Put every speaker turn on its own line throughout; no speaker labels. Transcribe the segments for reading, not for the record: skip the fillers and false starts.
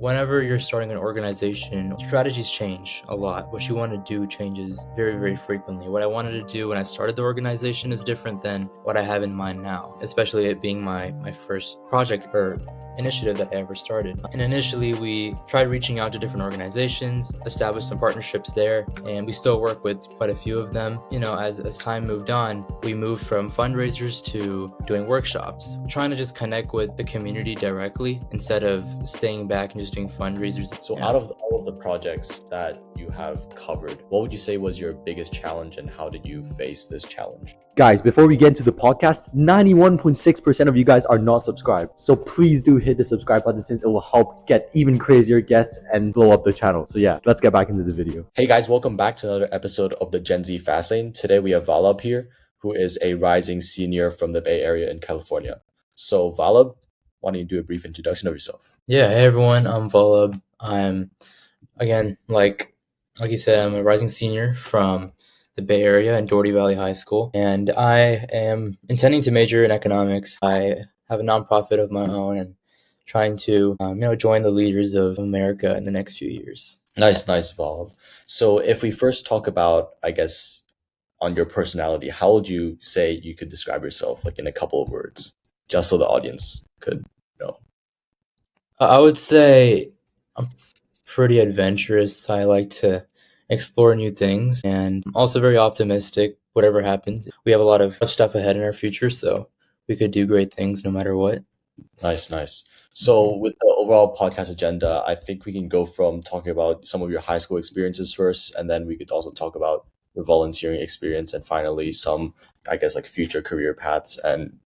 Whenever you're starting an organization, strategies change a lot. What you want to do changes very, very frequently. What I wanted to do when I started the organization is different than what I have in mind now, especially it being my first project or initiative that I ever started. And initially, we tried reaching out to different organizations, established some partnerships there, and we still work with quite a few of them. As time moved on, we moved from fundraisers to doing workshops, trying to just connect with the community directly instead of staying back and just doing fundraisers.
So out of all of the projects that you have covered, what would you say was your biggest challenge and how did you face this challenge?
Guys, before we get into the podcast, 91.6% of you guys are not subscribed. So please do hit the subscribe button since it will help get even crazier guests and blow up the channel. So yeah, let's get back into the video.
Hey guys, welcome back to another episode of the Gen Z Fastlane. Today we have Vallabh here, who is a rising senior from the Bay Area in California. So Vallabh, why don't you do a brief introduction of yourself?
Yeah, hey everyone, I'm Vallabh. I'm, again, like you said, I'm a rising senior from the Bay Area in Dougherty Valley High School, and I am intending to major in economics. I have a nonprofit of my own and trying to, join the leaders of America in the next few years.
Nice, Vallabh. So if we first talk about, I guess, on your personality, how would you say you could describe yourself, like in a couple of words, just so the audience could know?
I would say I'm pretty adventurous. I like to explore new things, and I'm also very optimistic. Whatever happens, we have a lot of stuff ahead in our future, so we could do great things no matter what.
Nice. So with the overall podcast agenda, I think we can go from talking about some of your high school experiences first, and then we could also talk about your volunteering experience, and finally some, I guess, like future career paths and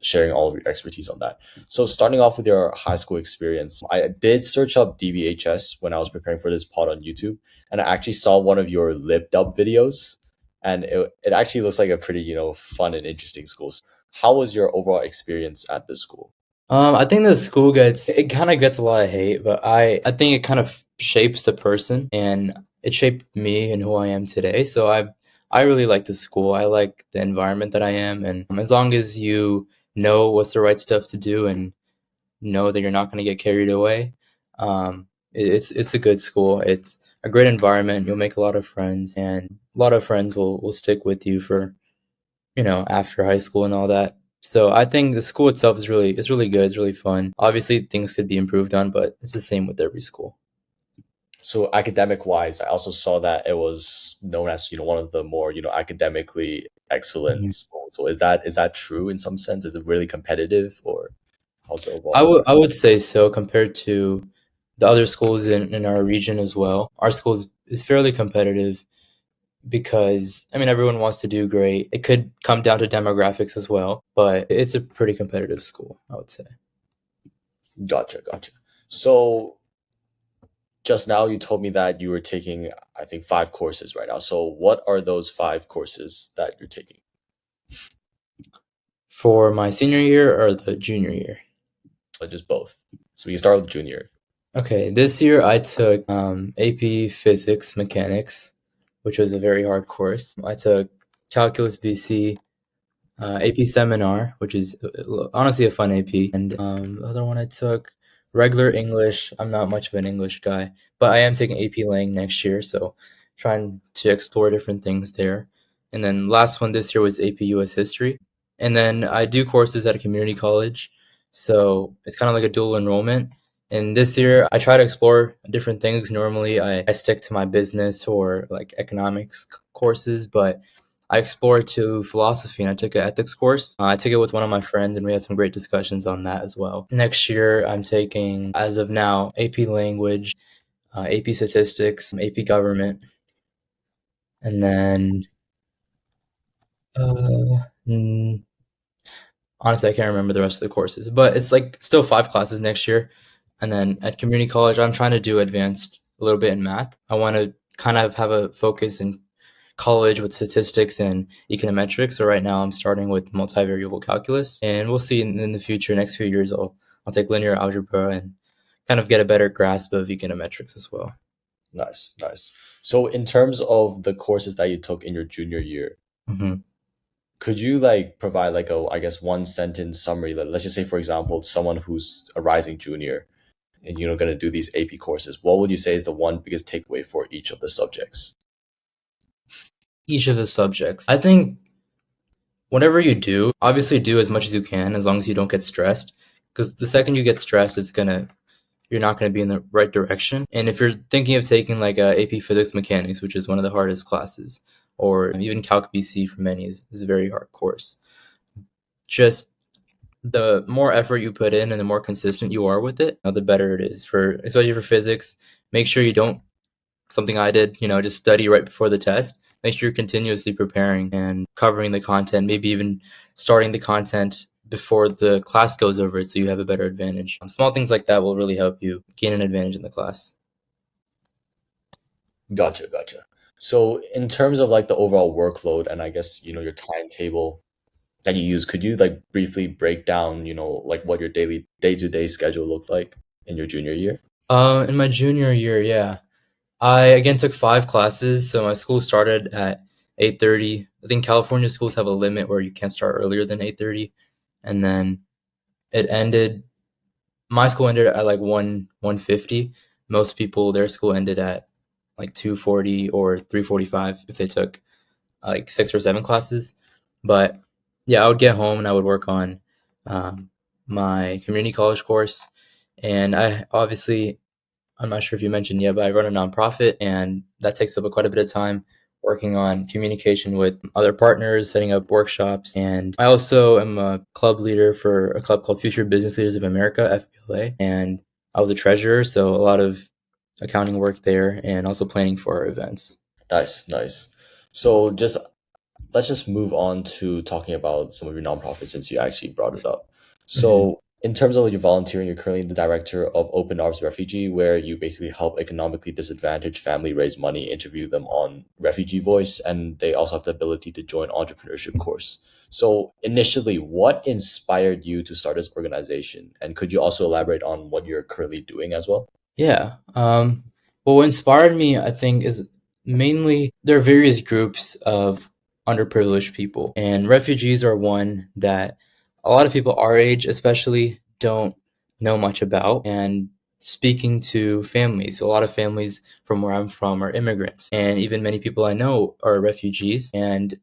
sharing all of your expertise on that. So starting off with your high school experience, I did search up DVHS when I was preparing for this pod on YouTube, and I actually saw one of your lip dub videos, and it actually looks like a pretty, fun and interesting school. How was your overall experience at this school?
I think the school kind of gets a lot of hate, but I think it kind of shapes the person, and it shaped me and who I am today. So I really like the school. I like the environment that I am, and as long as you know what's the right stuff to do and know that you're not going to get carried away, it's a good school. It's a great environment. You'll make a lot of friends, and a lot of friends will stick with you for after high school and all that. So I think the school itself is really good. It's really fun. Obviously, things could be improved on, but it's the same with every school.
So academic wise, I also saw that it was known as, one of the more, academically excellent
Mhm.
schools. So is that true in some sense? Is it really competitive, or how's the overall?
I would say so compared to the other schools in our region as well. Our school is fairly competitive because everyone wants to do great. It could come down to demographics as well, but it's a pretty competitive school, I would say.
Gotcha. So just now you told me that you were taking, I think, 5 courses right now. So what are those 5 courses that you're taking?
For my senior year or the junior year?
Just both. So we can start with junior.
Okay, this year I took AP Physics Mechanics, which was a very hard course. I took Calculus BC, AP Seminar, which is honestly a fun AP, and the other one I took regular English. I'm not much of an English guy, but I am taking AP Lang next year, so trying to explore different things there. And then last one this year was AP US History. And then I do courses at a community college, so it's kind of like a dual enrollment. And this year I try to explore different things. Normally I stick to my business or like economics courses, but I explored to philosophy and I took an ethics course. I took it with one of my friends and we had some great discussions on that as well. Next year, I'm taking, as of now, AP Language, AP Statistics, AP Government, and then, uh, mm, honestly, I can't remember the rest of the courses, but it's like still 5 classes next year. And then at community college, I'm trying to do advanced a little bit in math. I want to kind of have a focus in college with statistics and econometrics. So right now I'm starting with multivariable calculus, and we'll see in the future, next few years, I'll take linear algebra and kind of get a better grasp of econometrics as well.
Nice. So in terms of the courses that you took in your junior year,
hmm
could you provide I guess 1 sentence summary? Let's just say, for example, someone who's a rising junior and going to do these AP courses, what would you say is the one biggest takeaway for each of the subjects?
Each of the subjects. I think whatever you do, obviously do as much as you can as long as you don't get stressed. Because the second you get stressed, you're not gonna be in the right direction. And if you're thinking of taking like a AP Physics Mechanics, which is one of the hardest classes, or even Calc BC for many is a very hard course. Just the more effort you put in and the more consistent you are with it, the better it is. Especially for physics, make sure you don't, something I did, just study right before the test. Make sure you're continuously preparing and covering the content, maybe even starting the content before the class goes over it so you have a better advantage. Small things like that will really help you gain an advantage in the class.
Gotcha. So in terms of like the overall workload and I guess, your timetable that you use, could you like briefly break down, like what your daily day-to-day schedule looked like in your junior year?
In my junior year, yeah, I again took 5 classes. So my school started at 8:30. I think California schools have a limit where you can't start earlier than 8:30, and then it ended. My school ended at like 1:50. Most people, their school ended at like 2:40 or 3:45 if they took like 6 or 7 classes. But yeah, I would get home and I would work on um, my community college course. And I'm not sure if you mentioned yet, but I run a nonprofit, and that takes up quite a bit of time working on communication with other partners, setting up workshops. And I also am a club leader for a club called Future Business Leaders of America, FBLA. And I was a treasurer, so a lot of accounting work there and also planning for our events.
Nice. So let's just move on to talking about some of your nonprofits since you actually brought it up. So, in terms of your volunteering, you're currently the director of Open Arms Refugee, where you basically help economically disadvantaged family raise money, interview them on Refugee Voice, and they also have the ability to join entrepreneurship course. So, initially, what inspired you to start this organization? And could you also elaborate on what you're currently doing as well?
Yeah. Well, what inspired me, I think, is mainly there are various groups of underprivileged people, and refugees are one that a lot of people our age, especially, don't know much about. And speaking to families, a lot of families from where I'm from are immigrants, and even many people I know are refugees, and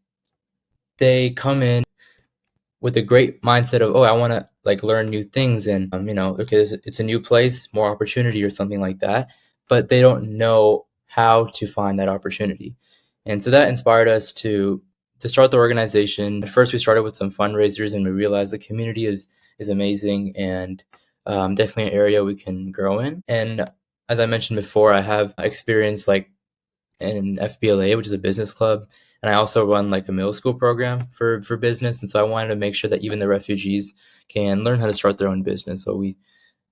they come in with a great mindset of, oh, I want to like learn new things and okay, it's a new place, more opportunity or something like that, but they don't know how to find that opportunity. And so that inspired us to start the organization. At first we started with some fundraisers, and we realized the community is amazing, and definitely an area we can grow in. And as I mentioned before, I have experience like in FBLA, which is a business club, and I also run like a middle school program for business. And so I wanted to make sure that even the refugees can learn how to start their own business. So we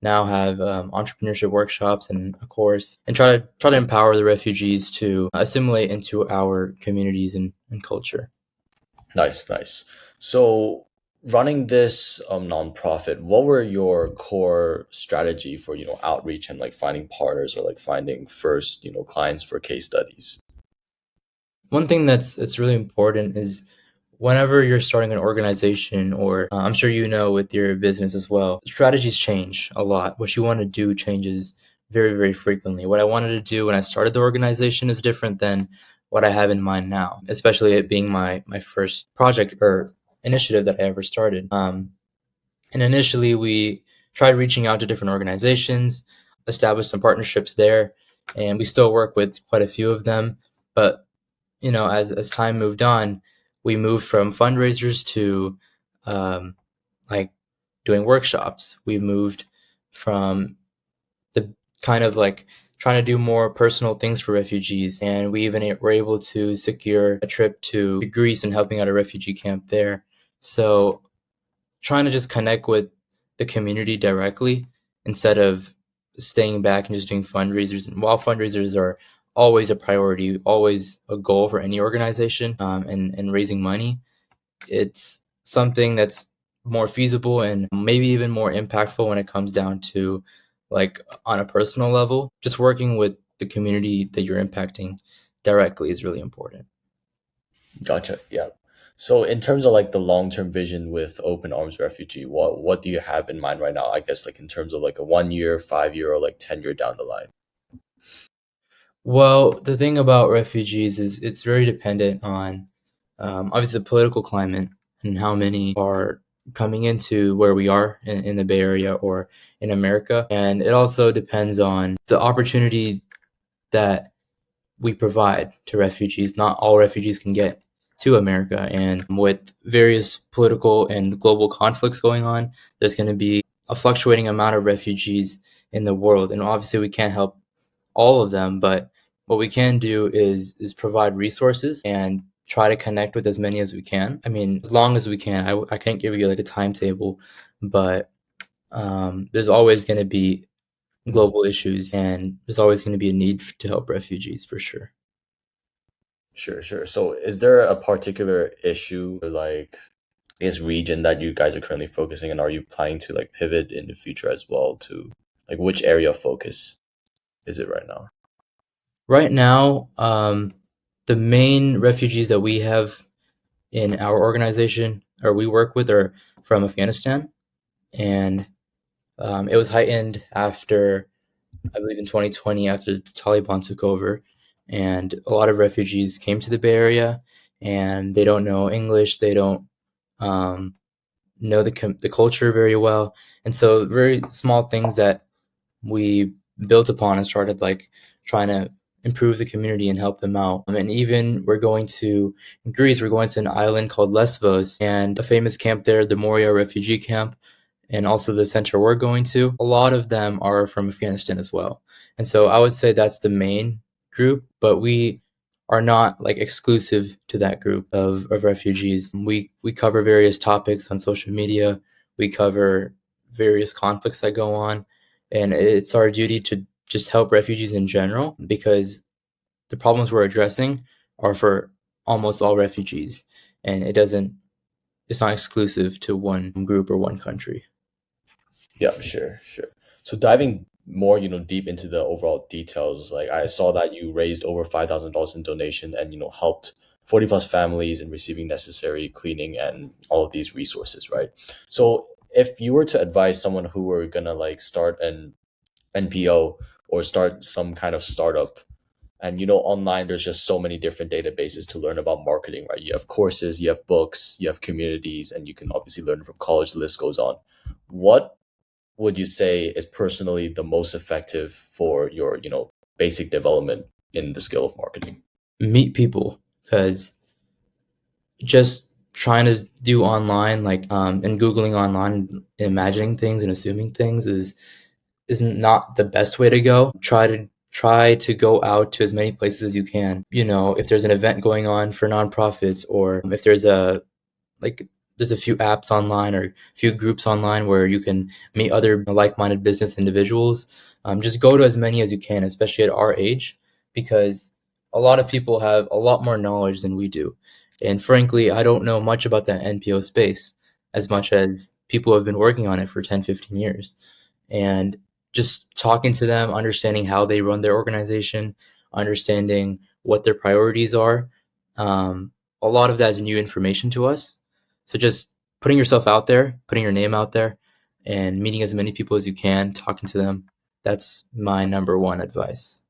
now have entrepreneurship workshops and a course, and try to empower the refugees to assimilate into our communities and culture.
Nice. So, running this nonprofit, what were your core strategy for outreach and like finding partners or like finding first clients for case studies?
One thing that's really important is whenever you're starting an organization, or I'm sure you know with your business as well, strategies change a lot. What you want to do changes very, very frequently. What I wanted to do when I started the organization is different than what I have in mind now, especially it being my first project or initiative that I ever started. And initially, we tried reaching out to different organizations, established some partnerships there, and we still work with quite a few of them. But as time moved on, we moved from fundraisers to um, like doing workshops. We moved from the kind of like trying to do more personal things for refugees, and we even were able to secure a trip to Greece and helping out a refugee camp there. So trying to just connect with the community directly instead of staying back and just doing fundraisers. And while fundraisers are always a priority, always a goal for any organization, and raising money, it's something that's more feasible and maybe even more impactful when it comes down to like on a personal level. Just working with the community that you're impacting directly is really important.
Gotcha. Yeah. So in terms of like the long-term vision with Open Arms Refugee, what do you have in mind right now? I guess like in terms of like a 1 year, 5 year, or like 10 year down the line.
Well, the thing about refugees is it's very dependent on obviously the political climate and how many are coming into where we are in the Bay Area or in America. And it also depends on the opportunity that we provide to refugees. Not all refugees can get to America. And with various political and global conflicts going on, there's going to be a fluctuating amount of refugees in the world. And obviously, we can't help all of them, but what we can do is provide resources and try to connect with as many as we can. I mean, as long as we can. I can't give you like a timetable, but there's always going to be global issues, and there's always going to be a need to help refugees for sure.
Sure, sure. So is there a particular issue or like this region that you guys are currently focusing on? Are you planning to like pivot in the future as well to like which area of focus is it right now?
Right now, the main refugees that we have in our organization or we work with are from Afghanistan, and it was heightened after, I believe, in 2020 after the Taliban took over, and a lot of refugees came to the Bay Area, and they don't know English, they don't um, know the culture very well, and so very small things that we built upon and started like trying to improve the community and help them out. And even we're going to Greece, we're going to an island called Lesbos and a famous camp there, the Moria refugee camp, and also the center we're going to. A lot of them are from Afghanistan as well. And so I would say that's the main group, but we are not like exclusive to that group of refugees. We cover various topics on social media. We cover various conflicts that go on, and it's our duty to just help refugees in general because the problems we're addressing are for almost all refugees, and it's not exclusive to one group or one country.
Yeah, sure, sure. So diving more, deep into the overall details, like I saw that you raised over $5,000 in donation and helped 40 plus families in receiving necessary cleaning and all of these resources, right? So if you were to advise someone who were gonna like start an NPO or start some kind of startup, and online there's just so many different databases to learn about marketing, right? You have courses, you have books, you have communities, and you can obviously learn from college. The list goes on. What would you say is personally the most effective for your basic development in the skill of marketing?
Meet people, because just trying to do online and googling online and imagining things and assuming things is not the best way to go. Try to go out to as many places as you can. If there's an event going on for nonprofits, or if like there's a few apps online or a few groups online where you can meet other like-minded business individuals. Just go to as many as you can, especially at our age, because a lot of people have a lot more knowledge than we do. And frankly, I don't know much about the NPO space as much as people who have been working on it for 10, 15 years. And just talking to them, understanding how they run their organization, understanding what their priorities are. A lot of that is new information to us. So just putting yourself out there, putting your name out there, and meeting as many people as you can, talking to them. That's my number one advice.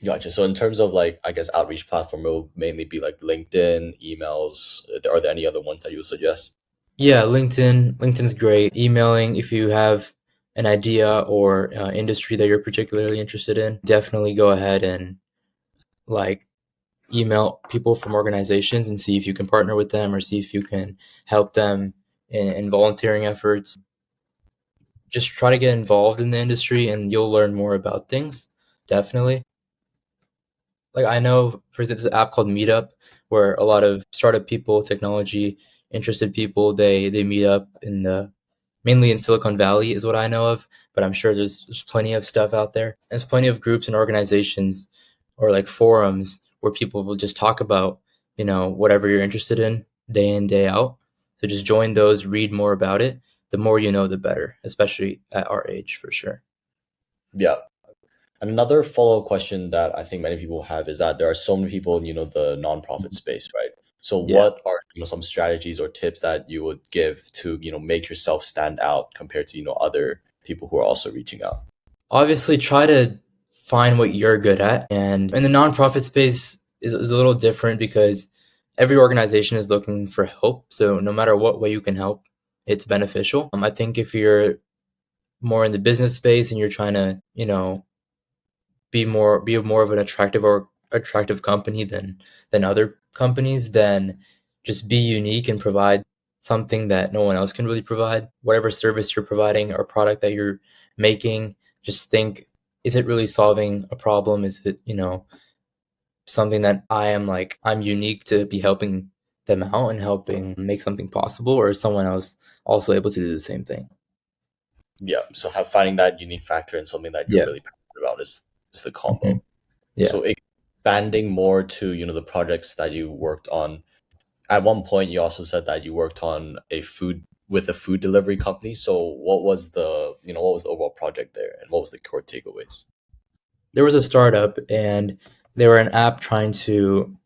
Gotcha. So in terms of like, I guess outreach platform, it will mainly be like LinkedIn, emails. Are there any other ones that you would suggest?
Yeah, LinkedIn. LinkedIn's great. Emailing, if you have an idea or industry that you're particularly interested in, definitely go ahead and like email people from organizations and see if you can partner with them or see if you can help them in volunteering efforts. Just try to get involved in the industry and you'll learn more about things. Definitely. Like I know, for instance, there's an app called Meetup where a lot of startup people, technology interested people, they meet up in the mainly in Silicon Valley is what I know of, but I'm sure there's plenty of stuff out there. There's plenty of groups and organizations or like forums where people will just talk about, whatever you're interested in day in, day out. So just join those, read more about it. The more you know, the better, especially at our age for sure.
Yeah. Another follow-up question that I think many people have is that there are so many people in, the nonprofit space, right? So
Yeah.
what are some strategies or tips that you would give to make yourself stand out compared to other people who are also reaching out?
Obviously, try to find what you're good at. And in the nonprofit space is a little different because every organization is looking for help. So no matter what way you can help, it's beneficial. I think if you're more in the business space and you're trying to, be more of an attractive company than other companies, then just be unique and provide something that no one else can really provide. Whatever service you're providing or product that you're making, just think, is it really solving a problem? Is it, something that I'm unique to be helping them out and helping make something possible, or is someone else also able to do the same thing?
Yeah, so finding that unique factor and something that you're
Yeah.
really passionate about is the
Mhm.
combo.
Yeah.
So expanding more to the projects that you worked on. At one point, you also said that you worked on a food delivery company. So what was the overall project there, and what was the core takeaways?
There was a startup and they were an app trying to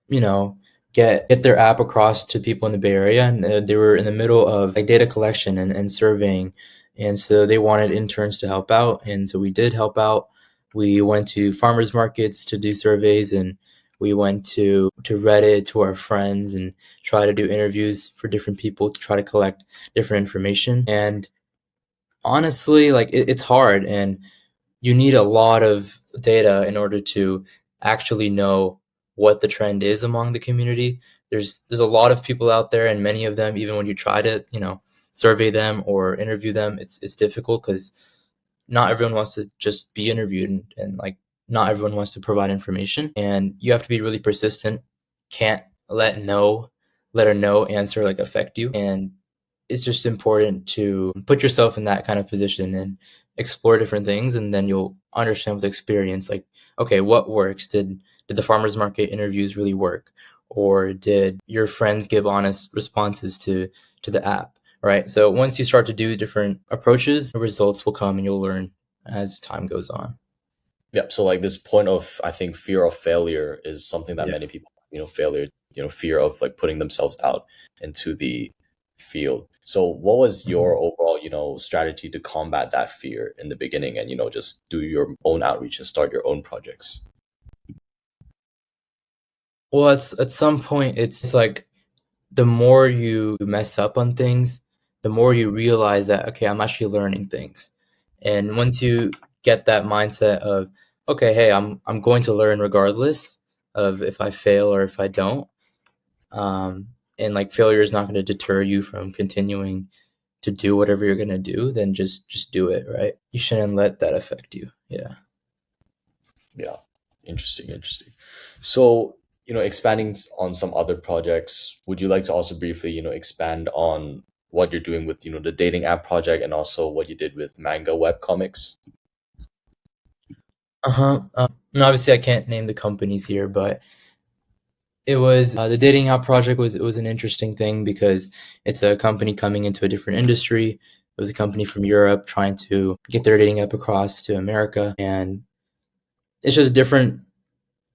you know, get their app across to people in the Bay Area, and they were in the middle of like data collection and surveying, and so they wanted interns to help out, and so we did help out. We went to farmers markets to do surveys, and we went to Reddit to our friends and try to do interviews for different people to try to collect different information. And honestly, like it's hard, and you need a lot of data in order to actually know what the trend is among the community. There's a lot of people out there, and many of them, even when you try to survey them or interview them, it's difficult because not everyone wants to just be interviewed, and like not everyone wants to provide information, and you have to be really persistent. Can't let a no answer like affect you, and it's just important to put yourself in that kind of position and explore different things, and then you'll understand with experience, like, okay, what works? Did the farmers market interviews really work, or did your friends give honest responses to the app, right? So once you start to do different approaches, the results will come and you'll learn as time goes on.
Yep. So like this point of, I think, fear of failure is something that
Yeah.
many people, failure, fear of like putting themselves out into the field. So what was your overall, strategy to combat that fear in the beginning and, just do your own outreach and start your own projects?
Well, at some point it's like the more you mess up on things, the more you realize that, okay, I'm actually learning things. And once you get that mindset of, okay, hey, I'm going to learn regardless of if I fail or if I don't. And like failure is not going to deter you from continuing to do whatever you're going to do, then just do it, right? You shouldn't let that affect you. Yeah.
Yeah. Interesting, interesting. So, expanding on some other projects, would you like to also briefly, expand on what you're doing with, the dating app project and also what you did with manga web comics?
Uh-huh. And obviously I can't name the companies here, but it was the dating app project was an interesting thing because it's a company coming into a different industry. It was a company from Europe trying to get their dating app across to America, and it's just different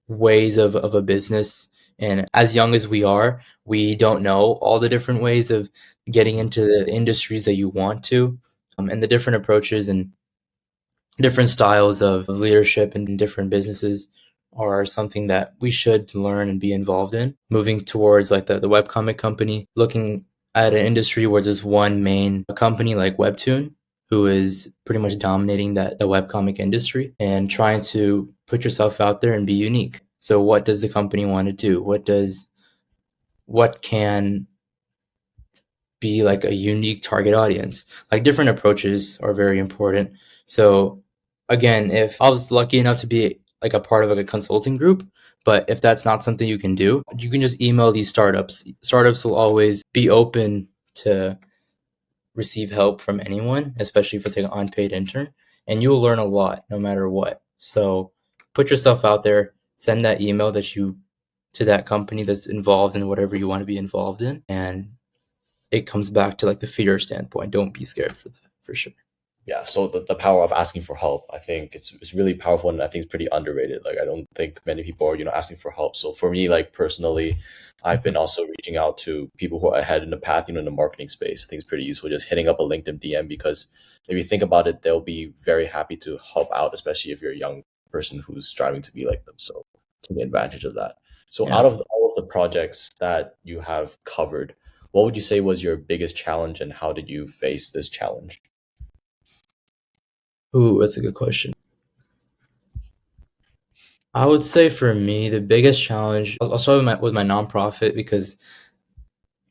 ways of a business. And as young as we are, we don't know all the different ways of getting into the industries that you want to, and the different approaches and different styles of leadership in different businesses are something that we should learn and be involved in. Moving towards like the webcomic company, looking at an industry where there's one main company like Webtoon, who is pretty much dominating the webcomic industry, and trying to put yourself out there and be unique. So what does the company want to do? What can be like a unique target audience? Like different approaches are very important. So again, if I was lucky enough to be like a part of like a consulting group, but if that's not something you can do, you can just email these startups. Startups will always be open to receive help from anyone, especially if it's like an unpaid intern, and you'll learn a lot no matter what. So put yourself out there, send that email that you to that company that's involved in whatever you want to be involved in, and it comes back to like the fear standpoint. Don't be scared for that, for sure.
Yeah, so the power of asking for help, I think it's really powerful, and I think it's pretty underrated. Like I don't think many people are, asking for help. So for me, like personally, I've been also reaching out to people who are ahead in the path, in the marketing space. I think it's pretty useful just hitting up a LinkedIn DM, because if you think about it, they'll be very happy to help out, especially if you're a young person who's striving to be like them. So take advantage of that. So
Yeah.
out of all of the projects that you have covered, what would you say was your biggest challenge, and how did you face this challenge?
Ooh, that's a good question. I would say for me, the biggest challenge, I'll start with my nonprofit, because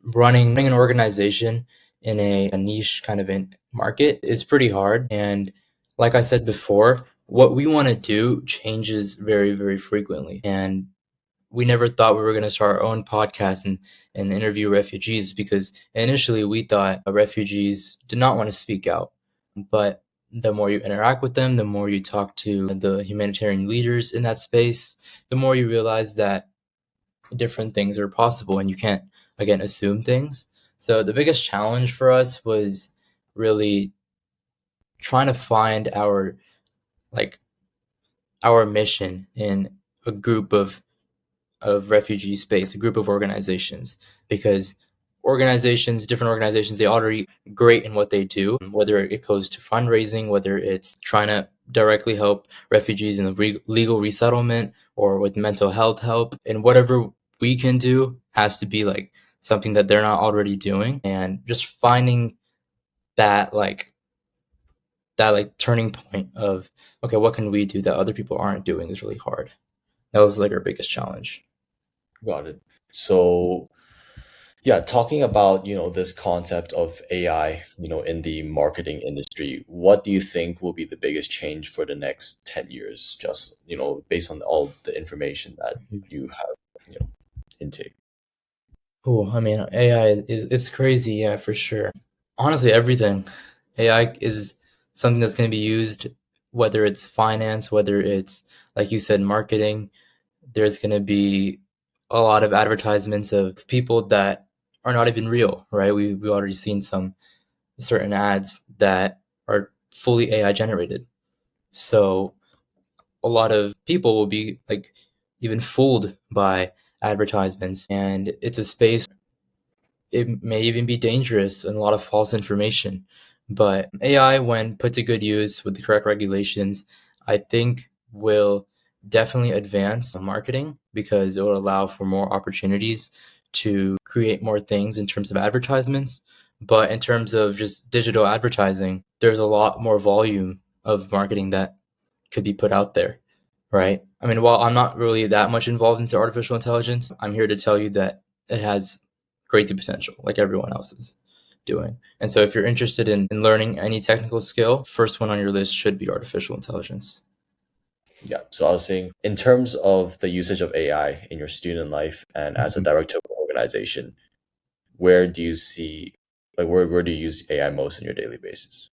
running an organization in a niche kind of in market is pretty hard. And like I said before, what we want to do changes very, very frequently. And we never thought we were going to start our own podcast and interview refugees, because initially we thought refugees did not want to speak out. But the more you interact with them, the more you talk to the humanitarian leaders in that space, the more you realize that different things are possible and you can't, again, assume things. So the biggest challenge for us was really trying to find like our mission in a group of refugee space, a group of organizations, because different organizations, they already great in what they do, whether it goes to fundraising, whether it's trying to directly help refugees in the legal resettlement or with mental health help, and whatever we can do has to be like something that they're not already doing, and just finding that turning point of, okay, what can we do that other people aren't doing, is really hard. That was like our biggest challenge.
Got it. So, yeah, talking about, this concept of AI, in the marketing industry, what do you think will be the biggest change for the next 10 years? Just, based on all the information that you have, intake.
Oh, I mean, AI is crazy, yeah, for sure. Honestly, everything. AI is something that's going to be used, whether it's finance, whether it's, like you said, marketing. There's going to be a lot of advertisements of people that are not even real, right? We already seen some certain ads that are fully AI generated. So a lot of people will be like even fooled by advertisements, and it's a space, it may even be dangerous and a lot of false information. But AI, when put to good use with the correct regulations, I think will definitely advance marketing, because it will allow for more opportunities to create more things in terms of advertisements. But in terms of just digital advertising, there's a lot more volume of marketing that could be put out there, right? I mean, while I'm not really that much involved into artificial intelligence, I'm here to tell you that it has great potential, like everyone else is doing. And so if you're interested in learning any technical skill, first one on your list should be artificial intelligence.
Yeah. So I was saying, in terms of the usage of AI in your student life and as a director of an organization, where do you see, like, where do you use AI most in your daily basis?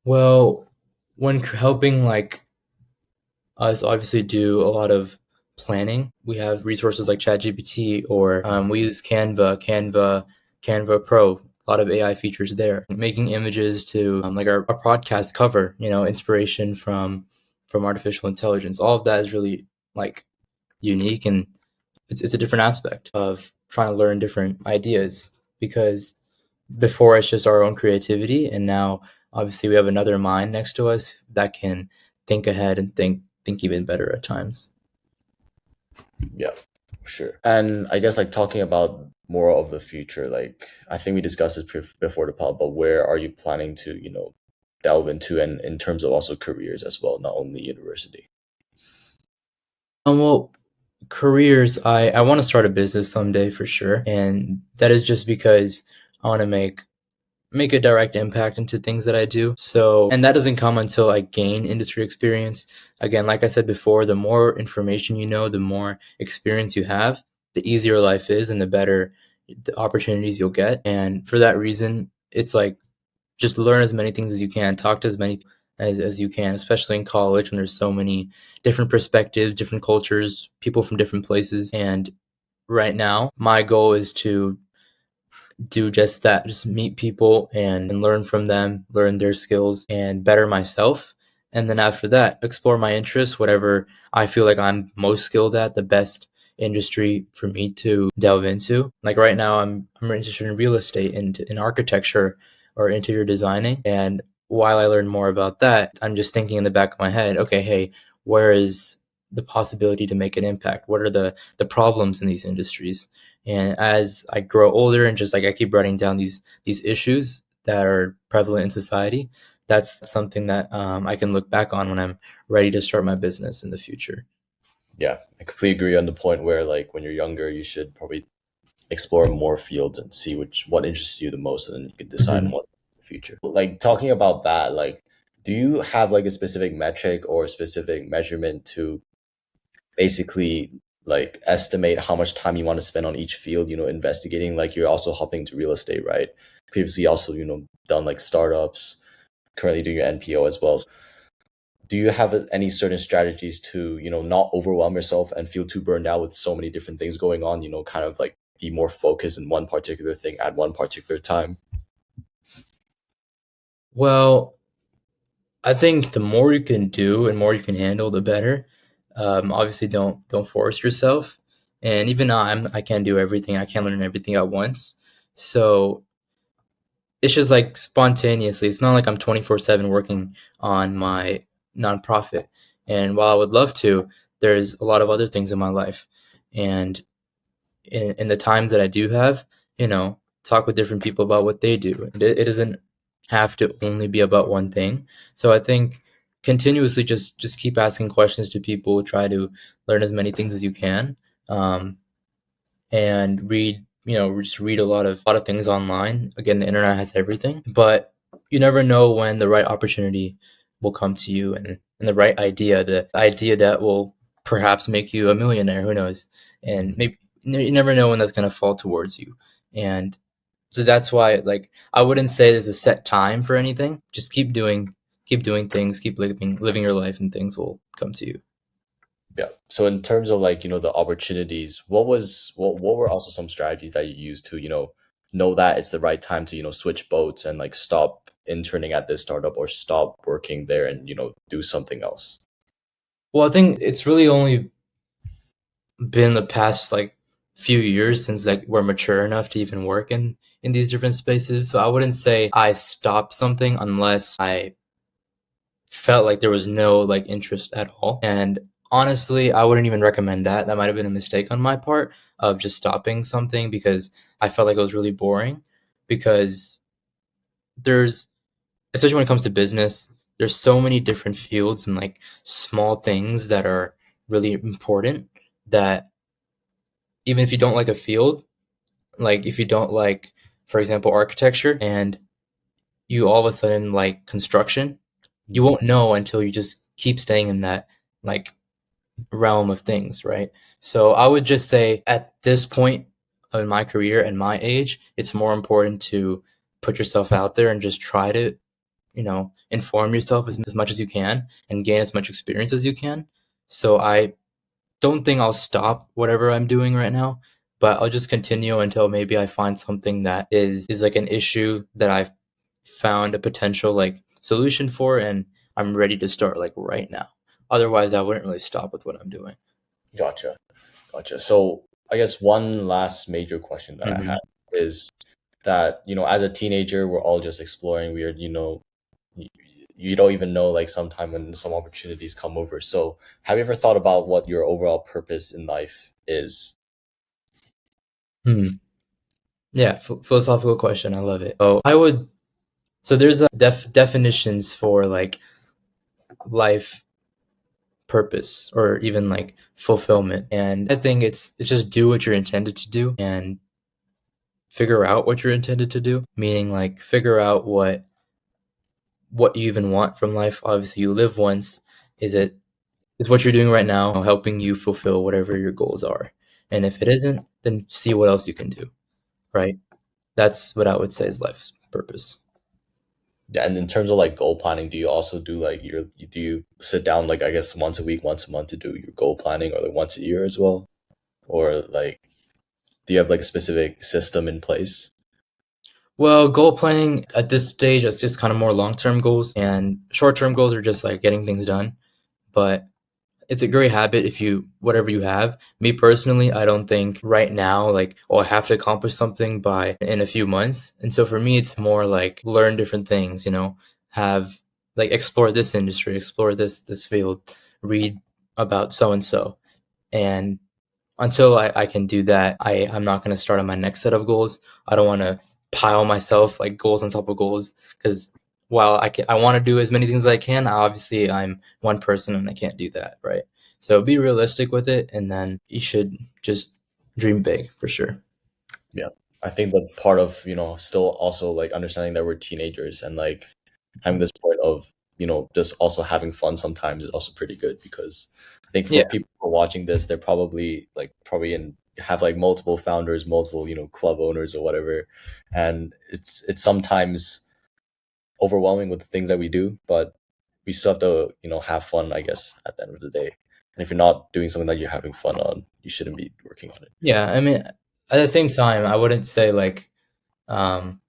Well, when helping like us obviously do a lot of planning, we have resources like ChatGPT, or we use Canva Pro, a lot of AI features there. Making images to like our podcast cover, inspiration from artificial intelligence. All of that is really like unique, and it's a different aspect of trying to learn different ideas, because before it's just our own creativity, and now obviously we have another mind next to us that can think ahead and think even better at times.
Yeah, sure. And I guess, like, talking about more of the future, like I think we discussed this before the pod, but where are you planning to, delve into, and in terms of also careers as well, not only university?
Well, careers, I want to start a business someday for sure, and that is just because I want to make a direct impact into things that I do. So, and that doesn't come until I gain industry experience. Again, like I said before, the more information you know, the more experience you have, the easier life is and the better the opportunities you'll get. And for that reason, it's like just learn as many things as you can, talk to as many as you can, especially in college when there's so many different perspectives, different cultures, people from different places. And right now, my goal is to do just that, just meet people and learn from them, learn their skills and better myself. And then after that, explore my interests, whatever I feel like I'm most skilled at, the best industry for me to delve into. Like right now, I'm interested in real estate and in architecture or interior designing. And while I learn more about that, I'm just thinking in the back of my head, okay, hey, where is the possibility to make an impact? What are the problems in these industries? And as I grow older and just like I keep writing down these issues that are prevalent in society, that's something that I can look back on when I'm ready to start my business in the future.
Yeah, I completely agree on the point where like when you're younger, you should probably explore more fields and see what interests you the most, and then you can decide on
Mhm.
what in the future. Like talking about that, like do you have like a specific metric or a specific measurement to basically like estimate how much time you want to spend on each field, investigating? Like you're also hopping to real estate, right? Previously also, done like startups, currently doing your NPO as well. Do you have any certain strategies to, not overwhelm yourself and feel too burned out with so many different things going on, kind of like be more focused in one particular thing at one particular time?
Well, I think the more you can do and more you can handle, the better. Obviously, don't force yourself. And even now, I can't do everything. I can't learn everything at once. So it's just like spontaneously. It's not like I'm 24/7 working on my nonprofit. And while I would love to, there's a lot of other things in my life. And in the times that I do have, talk with different people about what they do. It doesn't have to only be about one thing. So I think continuously just keep asking questions to people, try to learn as many things as you can. Um, and read, just read a lot of things online. Again, the internet has everything, but you never know when the right opportunity will come to you, and the idea that will perhaps make you a millionaire. Who knows? And maybe you never know when that's going to fall towards you. And so that's why, like, I wouldn't say there's a set time for anything. Just keep doing things, keep living your life, and things will come to you.
Yeah. So in terms of like, the opportunities, what were also some strategies that you used to, know that it's the right time to, switch boats and like stop interning at this startup or stop working there and, do something else?
Well, I think it's really only been the past like few years since like we're mature enough to even work in these different spaces. So I wouldn't say I stopped something unless I felt like there was no like interest at all. And honestly, I wouldn't even recommend that. That might have been a mistake on my part of just stopping something because I felt like it was really boring. Because there's, especially when it comes to business, there's so many different fields and like small things that are really important that even if you don't like a field, like if you don't like, for example, architecture, and you all of a sudden like construction, you won't know until you just keep staying in that like realm of things, right? So I would just say at this point in my career and my age, it's more important to put yourself out there and just try to, inform yourself as much as you can and gain as much experience as you can. So I don't think I'll stop whatever I'm doing right now, but I'll just continue until maybe I find something that is like an issue that I've found a potential like solution for, and I'm ready to start like right now. Otherwise, I wouldn't really stop with what I'm doing.
Gotcha. Gotcha. So I guess one last major question that I
Hmm.
had is that, as a teenager, we're all just exploring. You, you don't even know like sometime when some opportunities come over. So have you ever thought about what your overall purpose in life is?
Hmm. Yeah, philosophical question. I love it. Oh, I would. So there's definitions for like life purpose or even like fulfillment, and I think it's just do what you're intended to do and figure out what you're intended to do, meaning like figure out what you even want from life. Obviously you live once. Is what you're doing right now helping you fulfill whatever your goals are? And if it isn't, then see what else you can do, right? That's what I would say is life's purpose.
Yeah, and in terms of like goal planning, do you also do like do you sit down like I guess once a week, once a month to do your goal planning, or like once a year as well? Or like do you have like a specific system in place?
Well, goal planning at this stage, it's just kind of more long-term goals, and short-term goals are just like getting things done. But it's a great habit if you, whatever you have. Me personally, I don't think right now, like, oh, I have to accomplish something by in a few months. And so for me, it's more like learn different things, have like explore this industry, explore this field, read about so and so. And until I can do that, I'm not going to start on my next set of goals. I don't want to pile myself like goals on top of goals, because while I want to do as many things as I can, obviously I'm one person and I can't do that, right? So be realistic with it, and then you should just dream big for sure.
Yeah. I think that part of, still also like understanding that we're teenagers and like having this point of, just also having fun sometimes is also pretty good, because I think for
Yeah.
people who are watching this, they're probably in have like multiple founders, multiple, club owners or whatever. And it's sometimes overwhelming with the things that we do, but we still have to, have fun, I guess, at the end of the day. And if you're not doing something that you're having fun on, you shouldn't be working on it.
Yeah, I mean, at the same time, I wouldn't say like um,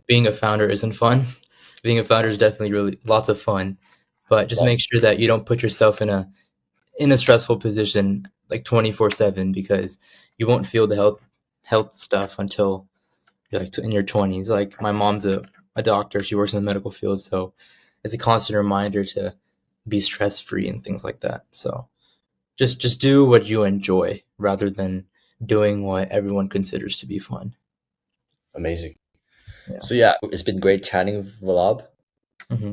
being a founder isn't fun. Being a founder is definitely really lots of fun, but just make sure that you don't put yourself in a stressful position like 24/7, because you won't feel the health stuff until you're like in your 20s. Like my mom's a doctor, she works in the medical field, so it's a constant reminder to be stress free and things like that. So just do what you enjoy rather than doing what everyone considers to be fun.
Amazing.
Yeah.
So yeah, it's been great chatting with Vallabh.
Hmm.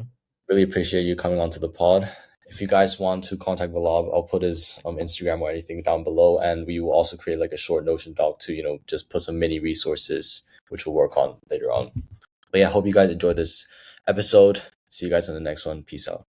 Really appreciate you coming onto the pod. If you guys want to contact Vallabh, I'll put his Instagram or anything down below, and we will also create like a short Notion doc to just put some mini resources which we'll work on later on. But yeah, hope you guys enjoyed this episode. See you guys on the next one. Peace out.